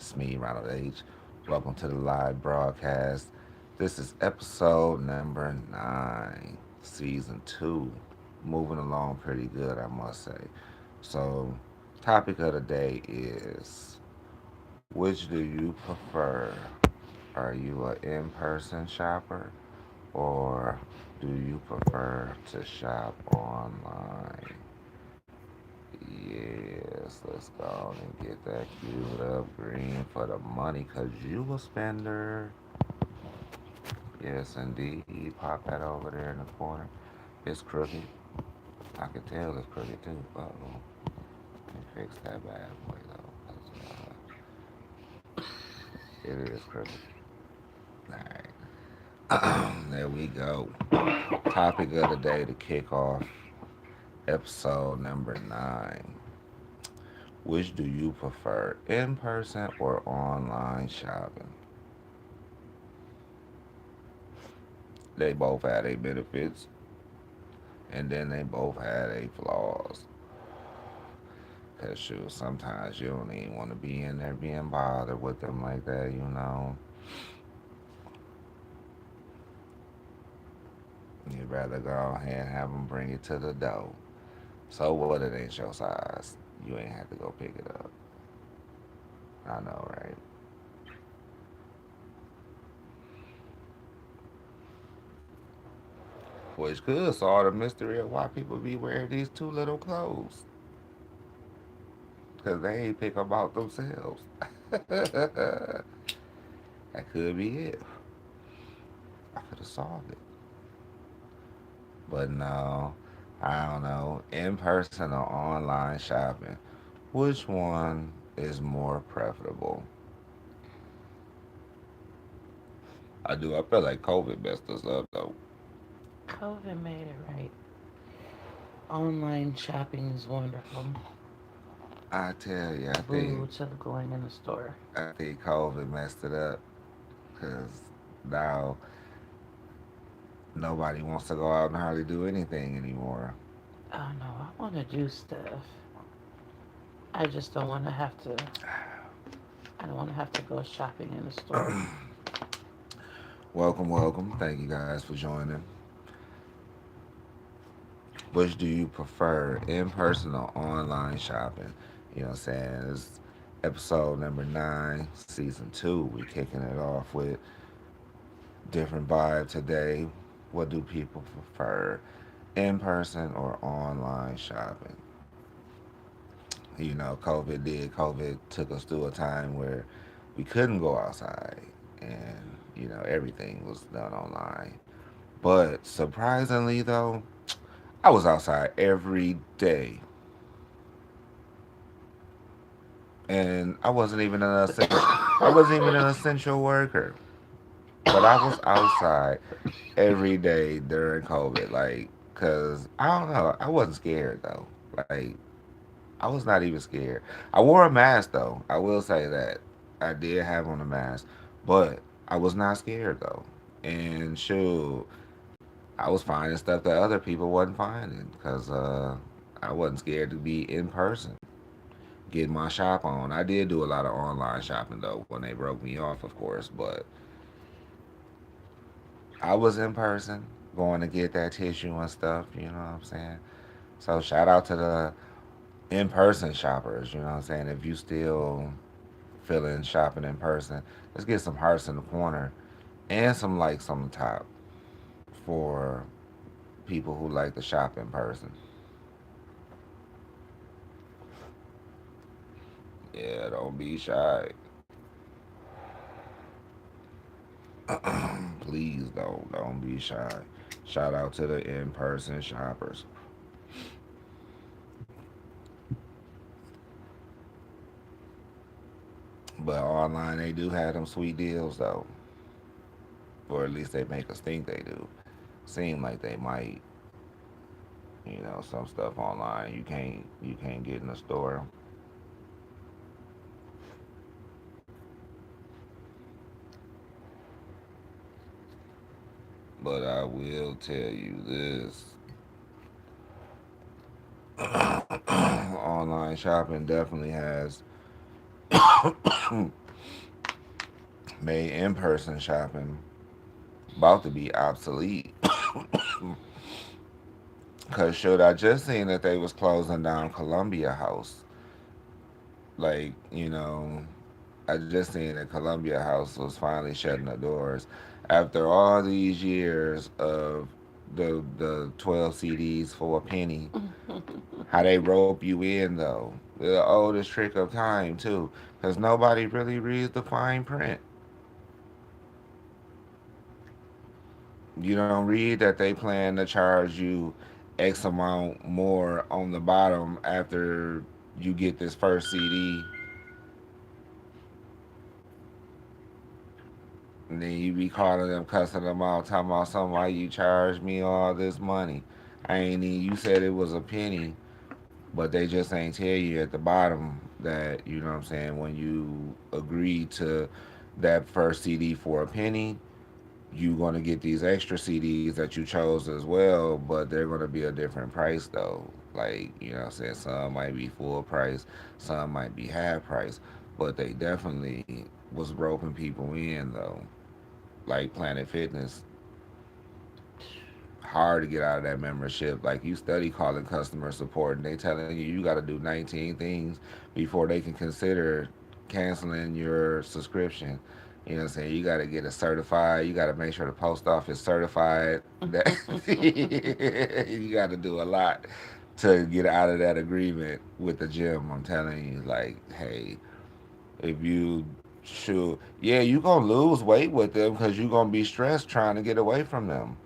It's me, Ronald H. Welcome to the live broadcast. This is episode number 9, season 2. Moving along pretty good, I must say. So, topic of the day is, which do you prefer? Are you an in person shopper or do you prefer to shop online? Yes, let's go on and get that queued up green for the money because you a spender. Yes, indeed. Pop that over there in the corner. It's crooked. I can tell it's crooked too. Uh-oh. Let me fix that bad boy though. 'Cause, it is crooked. Alright. There we go. Topic of the day to kick off episode number 9. Which do you prefer, in person or online shopping? They both had their benefits, and then they both had their flaws. Cause shoot, sometimes you don't even want to be in there being bothered with them like that. You'd rather go ahead and have them bring it to the door. So what? It ain't your size. You ain't have to go pick it up. I know, right? Which could solve the mystery of why people be wearing these too little clothes. Cause they ain't pick them out themselves. That could be it. I could have solved it. But no, I don't know. In person or online shopping, which one is more preferable? I do. I feel like COVID messed us up though. COVID made it right. Online shopping is wonderful. I tell you, Boo to the going in the store. I think COVID messed it up because now nobody wants to go out and hardly do anything anymore. Oh no, I want to do stuff. I just don't want to have to. I don't want to have to go shopping in the store. Welcome, welcome. Thank you guys for joining. Which do you prefer, in person or online shopping? You know what I'm saying? It's episode number 9, season 2. We kicking it off with different vibe today. What do people prefer, in person or online shopping? COVID took us through a time where we couldn't go outside and, everything was done online. But surprisingly, though, I was outside every day, and I wasn't even an essential worker, but I was outside every day during COVID, like, cause I don't know, I wasn't scared though. Like, I was not even scared. I wore a mask though. I will say that I did have on a mask, but I was not scared though. And shoot, I was finding stuff that other people wasn't finding because I wasn't scared to be in person, get my shop on. I did do a lot of online shopping though when they broke me off, of course, but I was in person going to get that tissue and stuff. You know what I'm saying? So shout out to the in person shoppers. You know what I'm saying? If you still feeling shopping in person, let's get some hearts in the corner and some likes on the top for people who like to shop in person. Yeah, don't be shy. Please don't be shy. Shout out to the in person shoppers. But online they do have them sweet deals though. Or at least they make us think they do. Seem like they might. Some stuff online you can't get in the store. But I will tell you this. Online shopping definitely has made in person shopping about to be obsolete. Cause shoot, I just seen that they was closing down Columbia House. Like, I just seen that Columbia House was finally shutting the doors after all these years of the 12 CDs for a penny. How they rope you in though, the oldest trick of time too, because nobody really reads the fine print. You don't read that they plan to charge you X amount more on the bottom after you get this first CD. And then you be calling them, cussing them out, talking about something why you charge me all this money. I ain't even, you said it was a penny, but they just ain't tell you at the bottom that, you know what I'm saying, when you agree to that first CD for a penny, you gonna get these extra CDs that you chose as well, but they're gonna be a different price though. Like, you know what I'm saying, some might be full price, some might be half price, but they definitely was roping people in though. Like Planet Fitness, hard to get out of that membership. Like you study calling customer support and they telling you got to do 19 things before they can consider canceling your subscription. You know what I'm saying? You got to get it certified. You got to make sure the post office certified. That you got to do a lot to get out of that agreement with the gym. I'm telling you, like, hey, if you should, yeah, you gonna lose weight with them because you gonna be stressed trying to get away from them.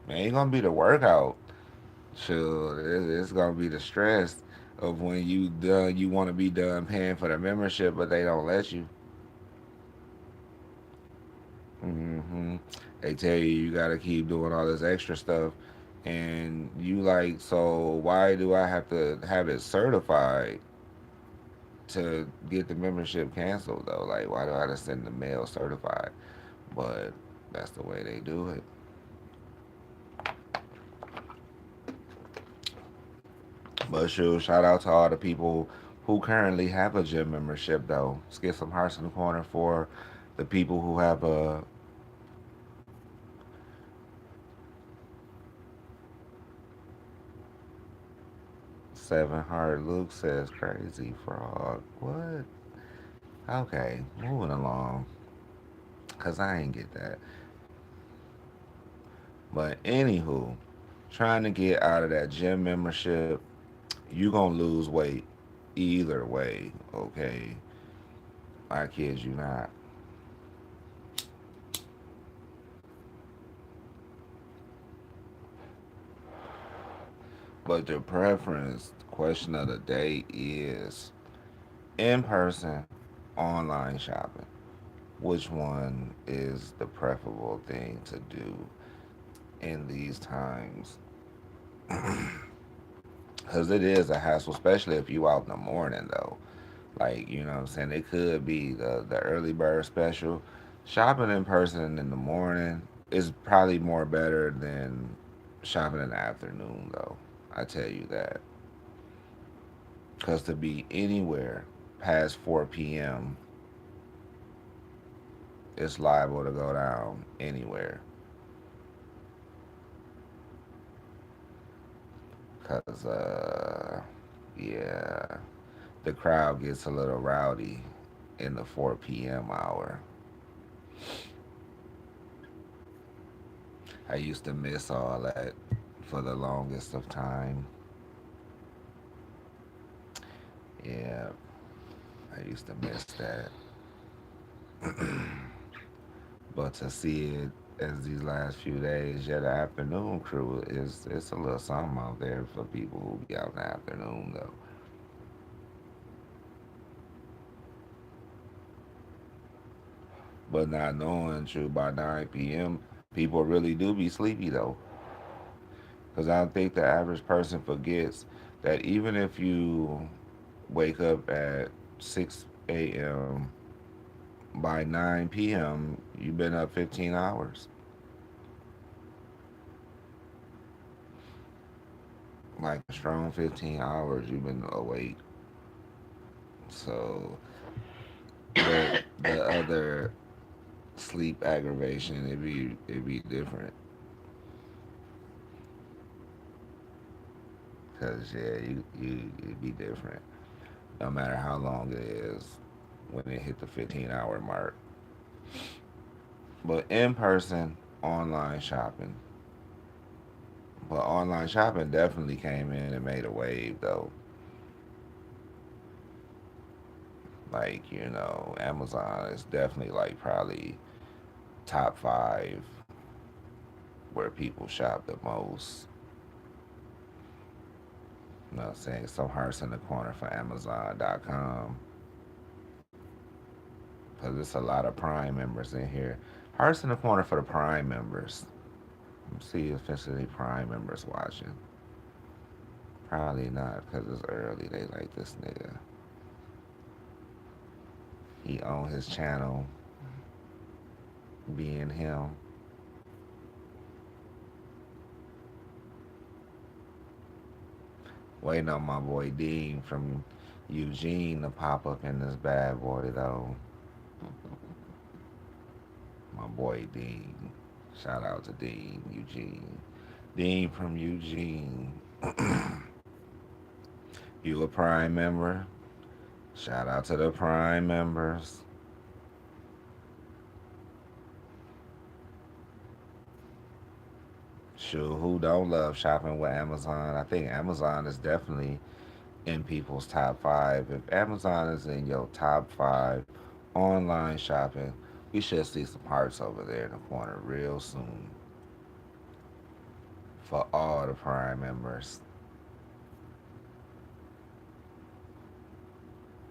It ain't gonna be the workout. Sure, it's gonna be the stress of when you done. You want to be done paying for the membership, but they don't let you. hmm They tell you gotta keep doing all this extra stuff, and you like, so why do I have to have it certified to get the membership canceled though? Like, why do I have to send the mail certified? But that's the way they do it. But sure, shout out to all the people who currently have a gym membership though. Let's get some hearts in the corner for the people who have a seven heart. Luke says crazy frog. What? Okay, moving along. Cause I ain't get that. But anywho, trying to get out of that gym membership, you gonna lose weight either way. Okay, I kid you not. But the preference question of the day is in person, online shopping. Which one is the preferable thing to do in these times? Because it is a hassle, especially if you out in the morning, though. Like, you know what I'm saying? It could be the early bird special. Shopping in person in the morning is probably more better than shopping in the afternoon, though. I tell you that. Because to be anywhere past 4 p.m., it's liable to go down anywhere. Because, yeah, the crowd gets a little rowdy in the 4 p.m. hour. I used to miss all that for the longest of time. Yeah, I used to miss that. But to see it as these last few days, yeah, the afternoon crew is it's a little something out there for people who be out in the afternoon though. But not knowing true by 9 p.m. people really do be sleepy though, because I don't think the average person forgets that even if you wake up at 6 a.m. by 9 p.m. you've been up 15 hours, like a strong 15 hours you've been awake. So the the other sleep aggravation, it'd be different. Cause yeah, it'd be different. No matter how long it is, when it hit the 15-hour mark. But in person, online shopping. But online shopping definitely came in and made a wave though. Like, Amazon is definitely like probably top five where people shop the most. You know what I'm saying? Some hearts in the corner for Amazon.com. Because there's a lot of Prime members in here. Hearts in the corner for the Prime members. See if there's any Prime members watching. Probably not because it's early. They like this nigga. He own his channel being him. Waiting on my boy Dean from Eugene to pop up in this bad boy though. My boy Dean. Shout out to Dean, Eugene. Dean from Eugene. You a Prime member? Shout out to the Prime members. Shoot, who don't love shopping with Amazon? I think Amazon is definitely in people's top five. If Amazon is in your top five online shopping, we should see some hearts over there in the corner real soon for all the Prime members.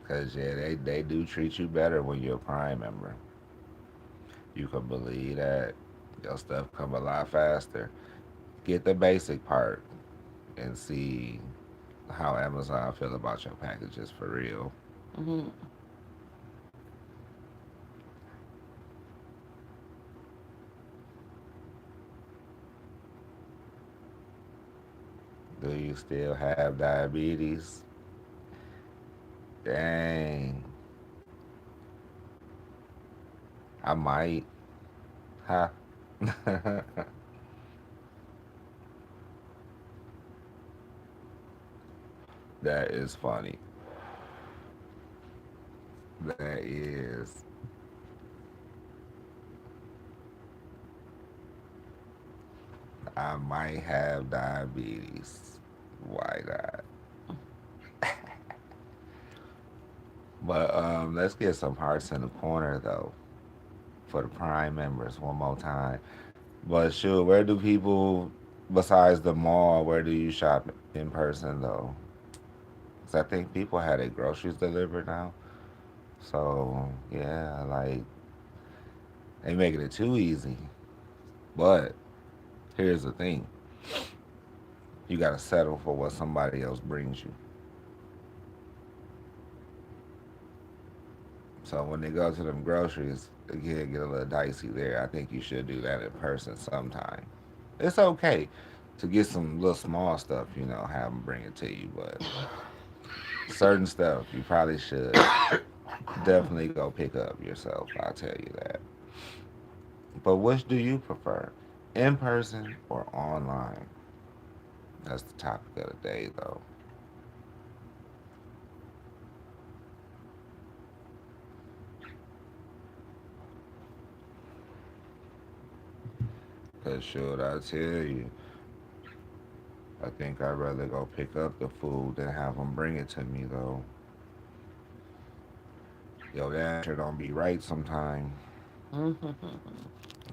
Cause yeah, they do treat you better when you're a Prime member. You can believe that your stuff come a lot faster. Get the basic part and see how Amazon feel about your packages for real. Hmm. Do you still have diabetes? Dang. I might. Huh? That is funny. That is. I might have diabetes. Why not? But let's get some hearts in the corner though for the Prime members one more time. But sure, where do people besides the mall? Where do you shop in person though? 'Cause I think people had their groceries delivered now. So yeah, like they making it too easy. But here's the thing: you gotta settle for what somebody else brings you. So when they go to them groceries, again, get a little dicey there. I think you should do that in person sometime. It's okay to get some little small stuff, have them bring it to you, but certain stuff you probably should definitely go pick up yourself. I'll tell you that. But which do you prefer, in person or online? That's the topic of the day, though. Cause should I tell you, I think I'd rather go pick up the food than have them bring it to me, though. Yo, Dasher don't be right sometime.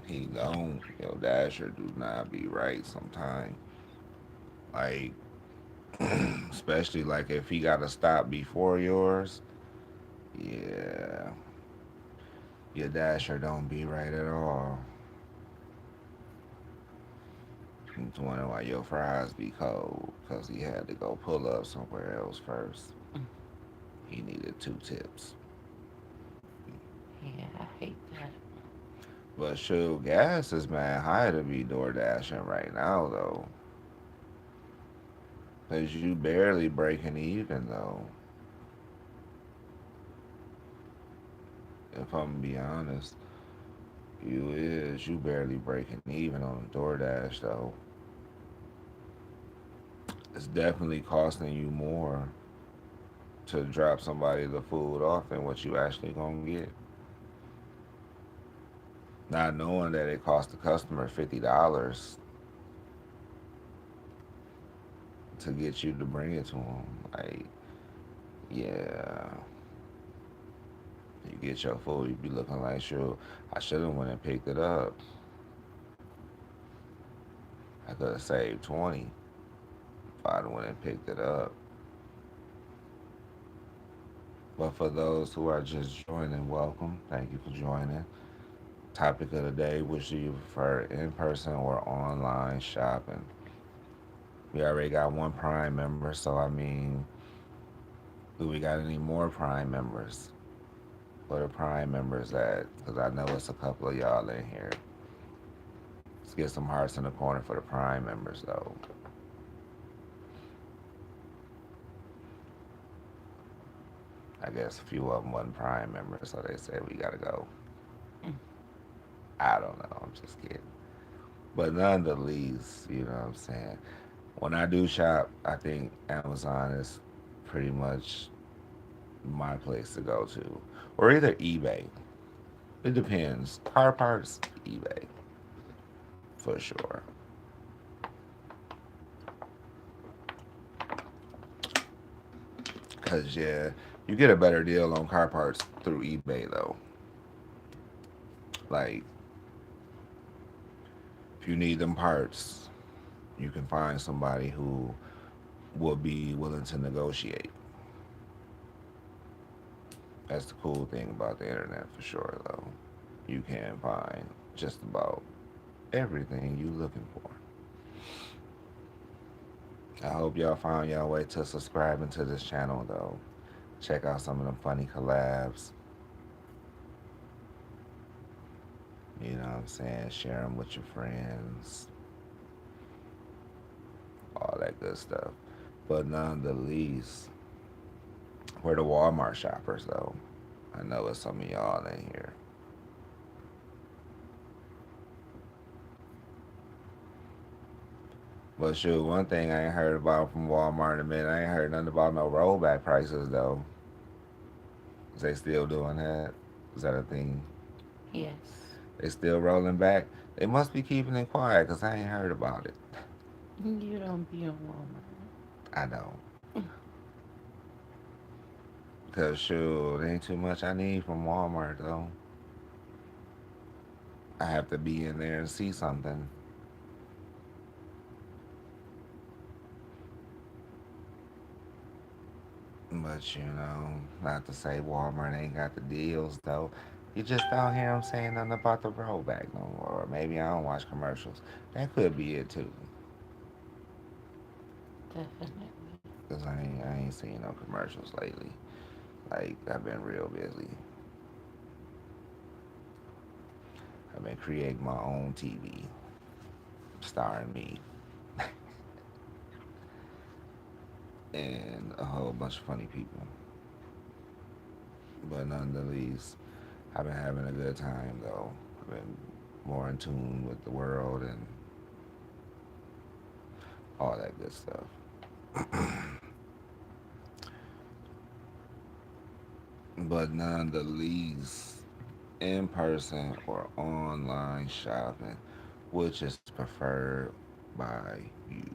He don't. Yo, Dasher do not be right sometime. Like, especially like if he got to stop before yours. Yeah, your Dasher don't be right at all. He's wondering why your fries be cold because he had to go pull up somewhere else first. He needed 2 tips. Yeah, I hate that. But shoot, gas is mad high to be door dashing right now though. Cause you barely breaking even though. If I'm gonna be honest, you barely breaking even on DoorDash though. It's definitely costing you more to drop somebody the food off than what you actually gonna get. Not knowing that it cost the customer $50 to get you to bring it to them. Like, yeah, you get your food, you be looking like, sure, I should have went and picked it up. I could have saved 20 if I'd went and picked it up. But for those who are just joining, welcome. Thank you for joining. Topic of the day: which do you prefer, in person or online shopping? We already got one Prime member, so I mean, do we got any more Prime members? Where the Prime members at? Because I know it's a couple of y'all in here. Let's get some hearts in the corner for the Prime members, though. I guess a few of them wasn't Prime members, so they said we gotta go. I don't know. I'm just kidding. But none the least, you know what I'm saying? When I do shop, I think Amazon is pretty much my place to go to. Or either eBay. It depends. Car parts, eBay, for sure. Because, yeah, you get a better deal on car parts through eBay, though. Like, if you need them parts, you can find somebody who will be willing to negotiate. That's the cool thing about the internet, for sure, though. You can find just about everything you looking for. I hope y'all found y'all way to subscribing to this channel, though. Check out some of them funny collabs. You know what I'm saying? Share them with your friends. All that good stuff. But none the least, we're the Walmart shoppers, though. I know it's some of y'all in here. But shoot, one thing I ain't heard about from Walmart in a minute, I ain't heard nothing about no rollback prices, though. Is they still doing that? Is that a thing? Yes. They still rolling back? They must be keeping it quiet because I ain't heard about it. You don't be a woman. I know. Because shoot, there ain't too much I need from Walmart, though. I have to be in there and see something. But not to say Walmart ain't got the deals though. You just don't hear them saying nothing about the rollback no more. Or maybe I don't watch commercials. That could be it too. Definitely. Cause I ain't seen no commercials lately. Like I've been real busy. I've been creating my own TV, starring me and a whole bunch of funny people. But nonetheless, I've been having a good time though. I've been more in tune with the world and all that good stuff. But none the least, in person or online shopping, which is preferred by you.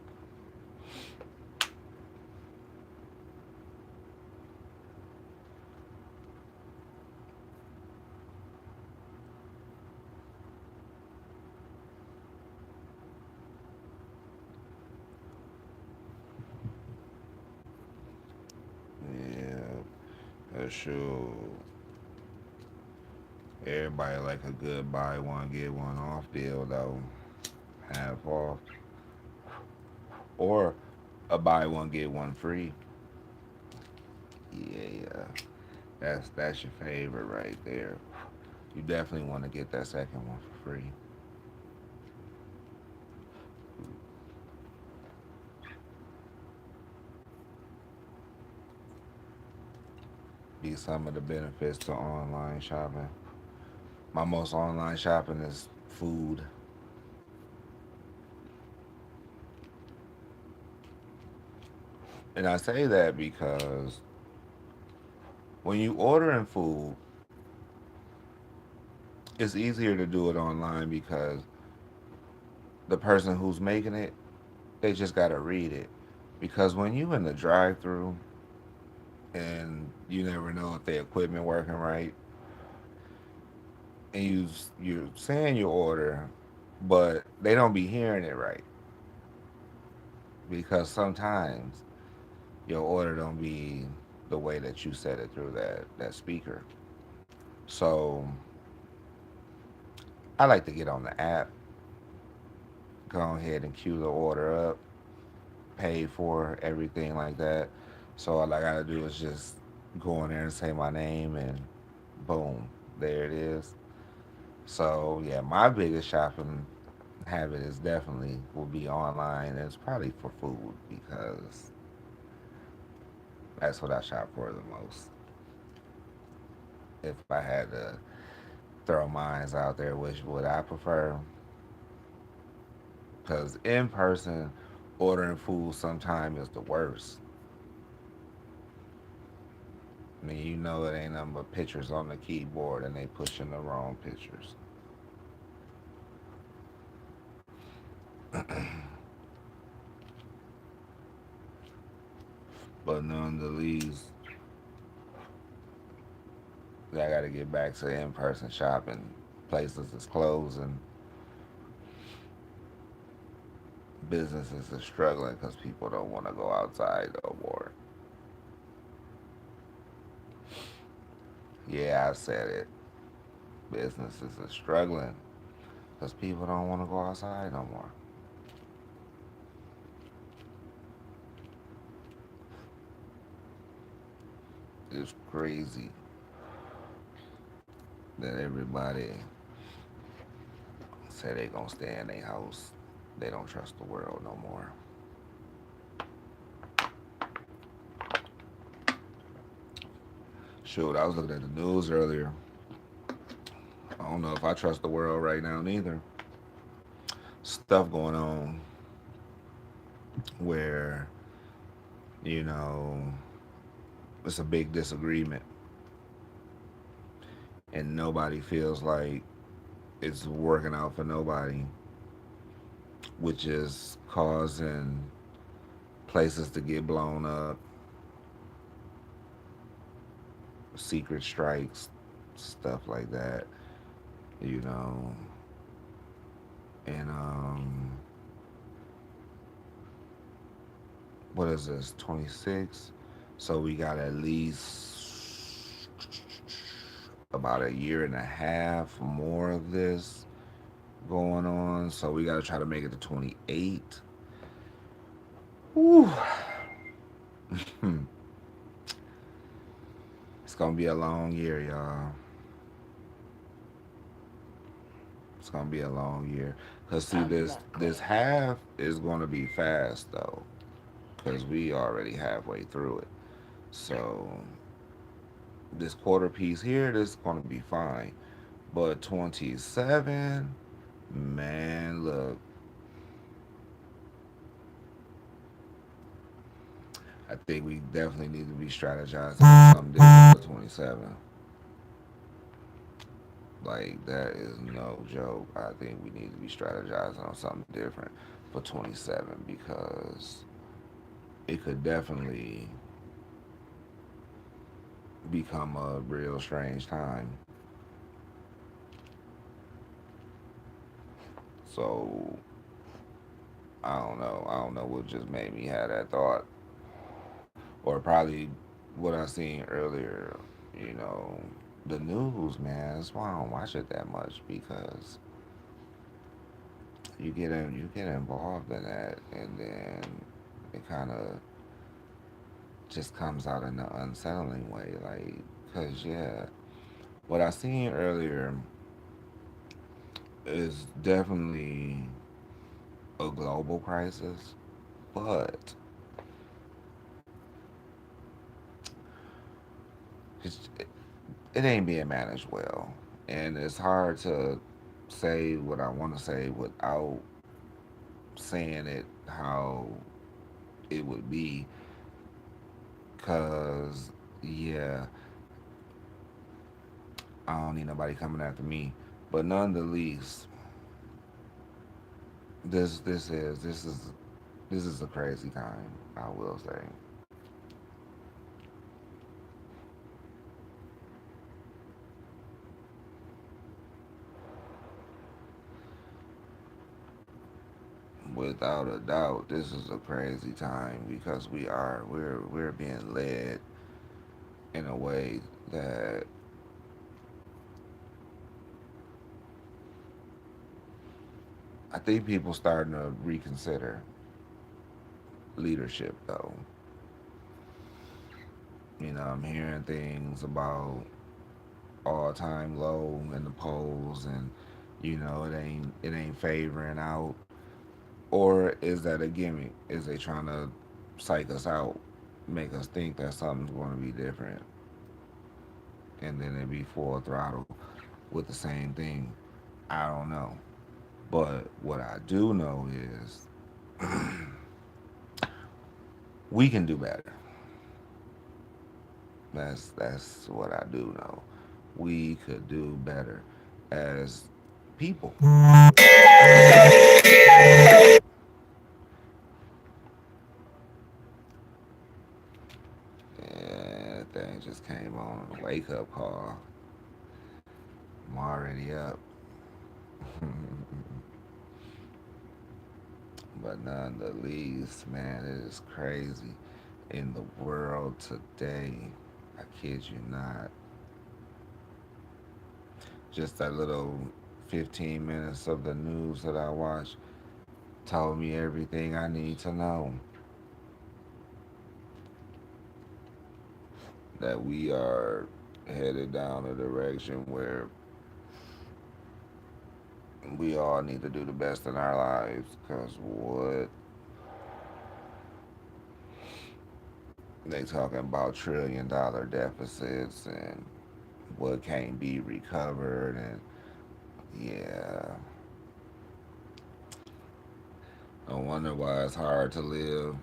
Yeah, sure. Everybody like a good buy one get one off deal though, half off, or a buy one get one free. Yeah, that's your favorite right there. You definitely want to get that second one for free. be some of the benefits to online shopping. My most online shopping is food. And I say that because when you ordering food, it's easier to do it online because the person who's making it, they just gotta read it. Because when you in the drive-through and you never know if the equipment working right, and you're saying your order, but they don't be hearing it right because sometimes your order don't be the way that you said it through that speaker. So I like to get on the app, go ahead and queue the order up, pay for everything like that. So all I gotta do is just go in there and say my name and boom, there it is. So yeah, my biggest shopping habit is definitely will be online. It's probably for food because that's what I shop for the most. If I had to throw mines out there, which would I prefer? Because in person, ordering food sometimes is the worst. I mean, you know it ain't nothing but pictures on the keyboard and they pushing the wrong pictures. But nonetheless, I got to get back to in-person shopping. Places is closing, businesses are struggling because people don't want to go outside no more. Yeah, I said it. Businesses are struggling because people don't want to go outside no more. It's crazy that everybody say they gonna stay in their house. They don't trust the world no more. Shoot, I was looking at the news earlier. I don't know if I trust the world right now neither. Stuff going on where, you know, it's a big disagreement and nobody feels like it's working out for nobody, which is causing places to get blown up, secret strikes, stuff like that, you know. And what is this? 26. So we got at least about a year and a half more of this going on. So we got to try to make it to 28. Whew. It's gonna be a long year, y'all. It's gonna be a long year. Cause see, this Definitely. half is gonna be fast though, cause we already halfway through it. So this quarter piece here, this is gonna be fine. But 27, man, look, I think we definitely need to be strategizing on something different for 27. Like that is no joke. I think we need to be strategizing on something different for 27 because it could definitely become a real strange time. So I don't know. I don't know what just made me have that thought, or probably what I seen earlier. You know, the news, man. That's why I don't watch it that much because you get involved in that, and then it kind of just comes out in an unsettling way. Like, cause yeah, what I seen earlier is definitely a global crisis, but it's, it ain't being managed well, and it's hard to say what I want to say without saying it how it would be. Cause yeah, I don't need nobody coming after me. But none the least, this is a crazy time. I will say. Without a doubt, this is a crazy time because we're being led in a way that I think people starting to reconsider leadership though. I'm hearing things about all time low in the polls, and it ain't favoring out. Or is that a gimmick? Is they trying to psych us out, make us think that something's going to be different, and then it be full throttle with the same thing? I don't know. But what I do know is we can do better. That's what I do know. We could do better as people. Yeah, that thing just came on a wake up call. I'm already up. But none the least, man, it is crazy in the world today. I kid you not. Just that little 15 minutes of the news that I watched told me everything I need to know. That we are headed down a direction where we all need to do the best in our lives. Because what they talking about $1 trillion deficits and what can't be recovered, and yeah, no wonder why it's hard to live,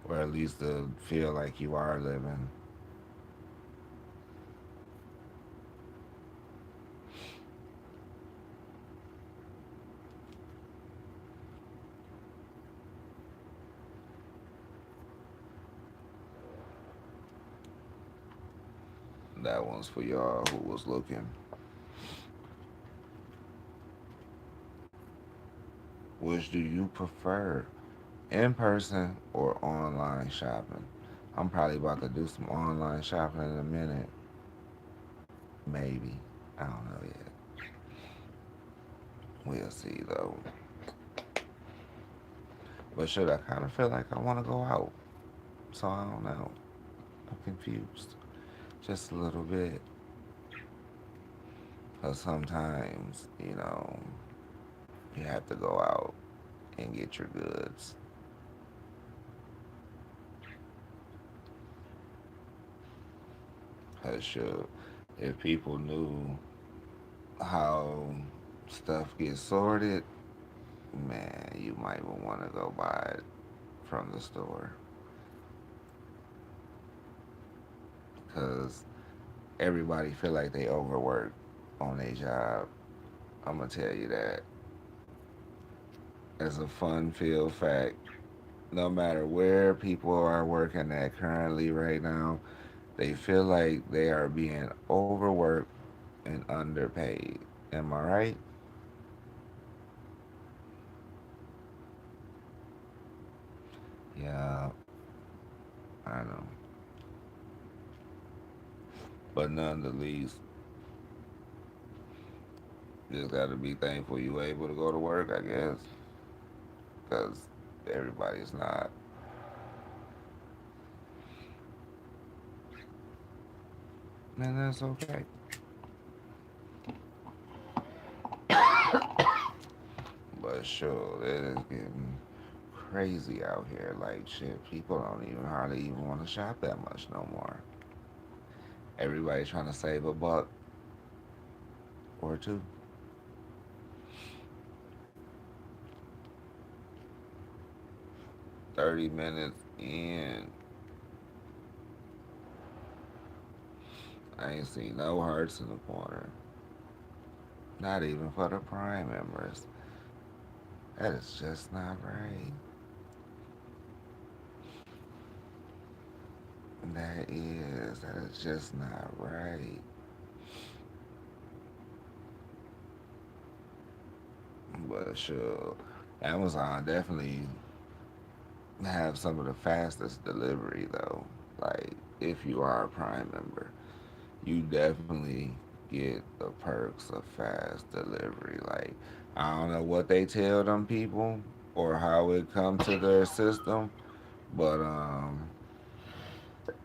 or at least to feel like you are living. That one's for y'all who was looking. Which do you prefer, in person or online shopping? I'm probably about to do some online shopping in a minute. Maybe. I don't know yet. We'll see though. But should I kind of feel like I want to go out? So I don't know. I'm confused. Just a little bit. Because sometimes, you have to go out and get your goods. Because sure, if people knew how stuff gets sorted, man, you might want to go buy it from the store. Because everybody feel like they overwork on their job. I'm going to tell you that as a fun filled fact. No matter where people are working at currently right now, they feel like they are being overworked and underpaid. Am I right? Yeah, I know. But none the least, just got to be thankful you able to go to work, I guess, because everybody's not. And that's okay. But sure, it is getting crazy out here. Like shit, people don't even hardly even want to shop that much no more. Everybody trying to save a buck or two. 30 minutes in, I ain't seen no hearts in the corner. Not even for the Prime members. That is just not right. That is just not right. But sure, Amazon definitely have some of the fastest delivery though. Like if you are a Prime member, you definitely get the perks of fast delivery. Like I don't know what they tell them people or how it come to their system, but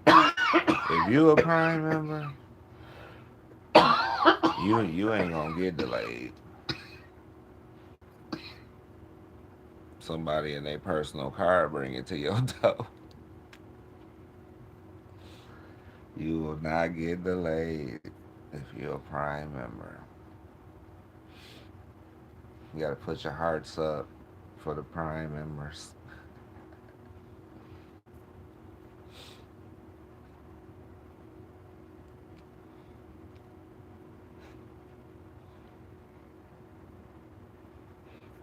if you a Prime member, you ain't gonna get delayed. Somebody in their personal car bring it to your door. You will not get delayed if you're a Prime member. You gotta put your hearts up for the Prime members.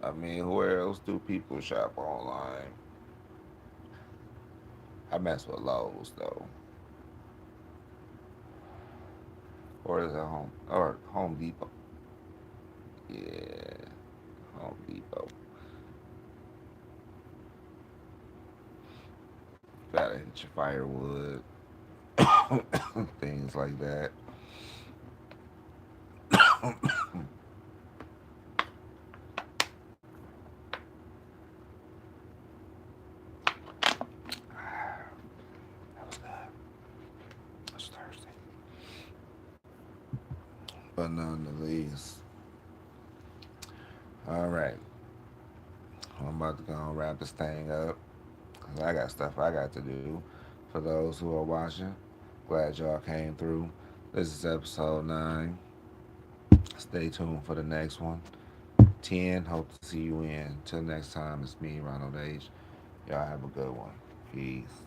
I mean, where else do people shop online? I mess with Lowe's though, or is it Home Depot? Yeah, Home Depot. Gotta hit your firewood, things like that. That was good. It's Thursday, but none the least. All right, I'm about to go and wrap this thing up because I got stuff I got to do. For those who are watching, glad y'all came through. This is episode 9. Stay tuned for the next one. 10. Hope to see you in. Till next time, it's me, Ronald H. Y'all have a good one. Peace.